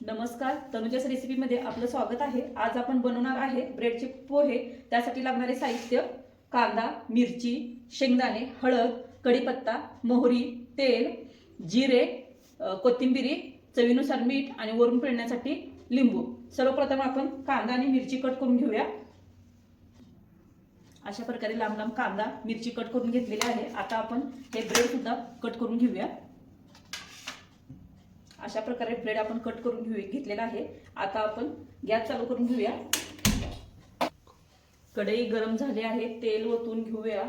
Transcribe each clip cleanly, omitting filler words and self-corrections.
नमस्कार, तनुजाच रेसिपीमध्ये आपलं स्वागत आहे। आज आपण बनवणार आहे ब्रेडचे पोहे। त्यासाठी लागणारे साहित्य: कांदा, मिरची, शेंगदाणे, हळद, कढीपत्ता, मोहरी, तेल, जिरे, कोथिंबीर, चवीनुसार मीठ आणि वरून पिळण्यासाठी लिंबू। सर्वप्रथम आपण कांदा आणि मिरची कट करून घेऊया। अशा प्रकारे लांब लांब कांदा मिरची कट करून घेतलेली आहे। आता आपण हे ब्रेड सुद्धा कट करून घेऊया। अशा प्रकारे ब्रेड आपण कट करून घेतलेला आहे। आता आपण गॅस चालू करून घेऊया। कढई गरम झाली आहे, तेल ओतून घेऊया।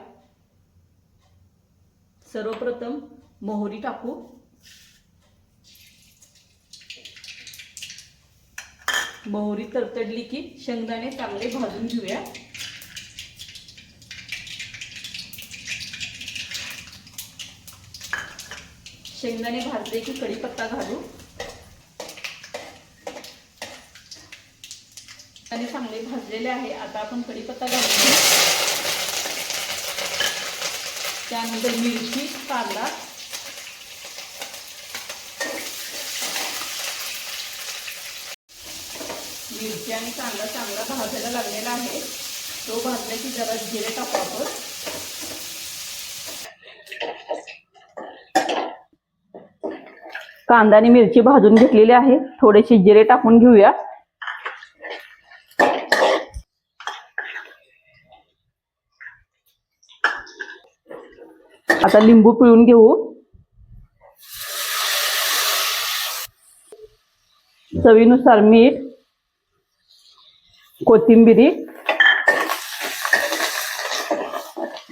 सर्वप्रथम मोहरी टाकू। मोहरी तडतडली की शेंगदाणे चांगले भाजून घेऊया। शेंगदाणे भाजले की कढीपत्ता घालू आणि चांगले भाजलेले आहे। आता आपण कढीपत्ता घालू, त्यानंतर मिरची, कांदा, मिरची आणि कांदा चांगला भाजायला लागलेला आहे। तो भाजला की जरा जिरे टाकू आपण। कांदा आणि मिरची भाजून घेतलेली आहे, थोडेसे जिरे टाकून घेऊया। आता लिंबू पिळून घेऊ। चवीनुसार मीठ, कोथिंबीर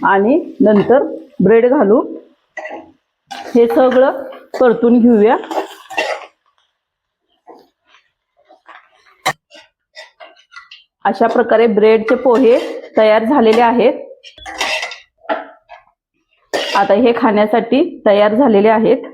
आणि नंतर ब्रेड घालू। हे सगळं परतून घेऊया। अशा प्रकारे ब्रेडचे पोहे तयार झालेले आहेत। आता हे खाण्यासाठी तयार झालेले आहेत।